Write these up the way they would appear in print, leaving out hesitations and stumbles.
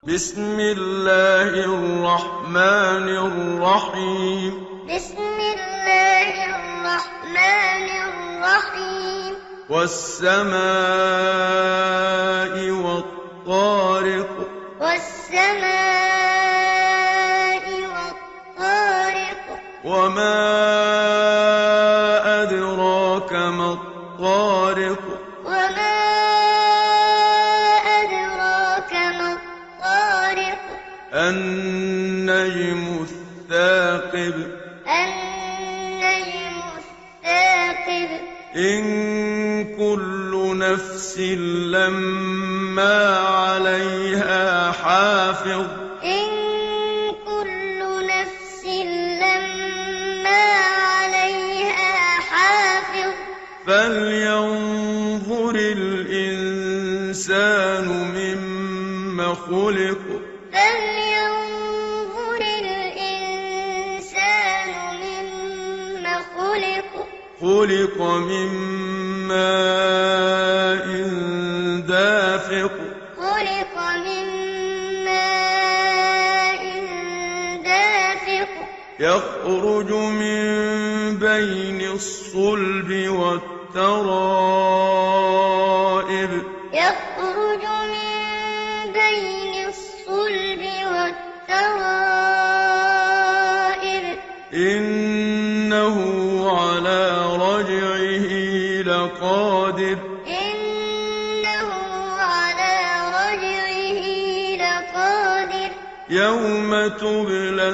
بسم الله الرحمن الرحيم بسم الله الرحمن الرحيم والسماء والطارق والسماء والطارق وما أدراك ما الطارق وما أدراك ما الطارق النجم الثاقب النجم الثاقب إن كل نفس لما عليها حافظ إن كل نفس لما عليها حافظ فلينظر الإنسان مما خلق فلينظر الإنسان مما خلق خلق من ماء دافق خلق من ماء دافق يخرج من بين الصلب والترائب يخرج من بين الصلب والترائب إنه على رجعه لقادر إنه على رجعه لقادر يوم تبلى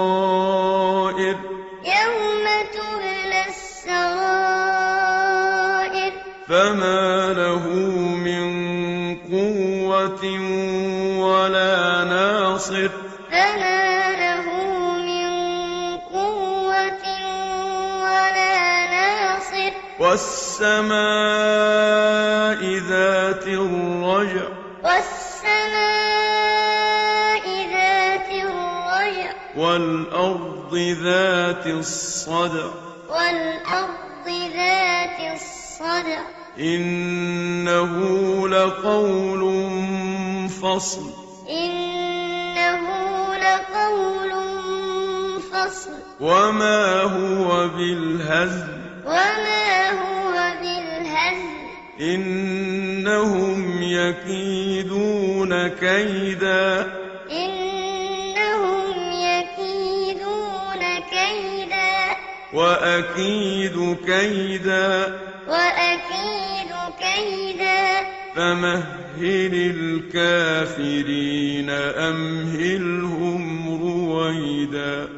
السرائر يوم تبلى السرائر فما له من قوة ولا ناصر فما له من قوة ولا ناصر والسماء ذات الرجع والسماء ذات الرجع والأرض ذات الصدع والأرض ذات الصدع إنه لقول فصل إنه لقول فصل وما هو بالهزل وما هو بالهزل إنهم يكيدون كيدا إنهم يكيدون كيدا وأكيد كيدا وأكيد كيدا فمهل الكافرين أمهلهم رويدا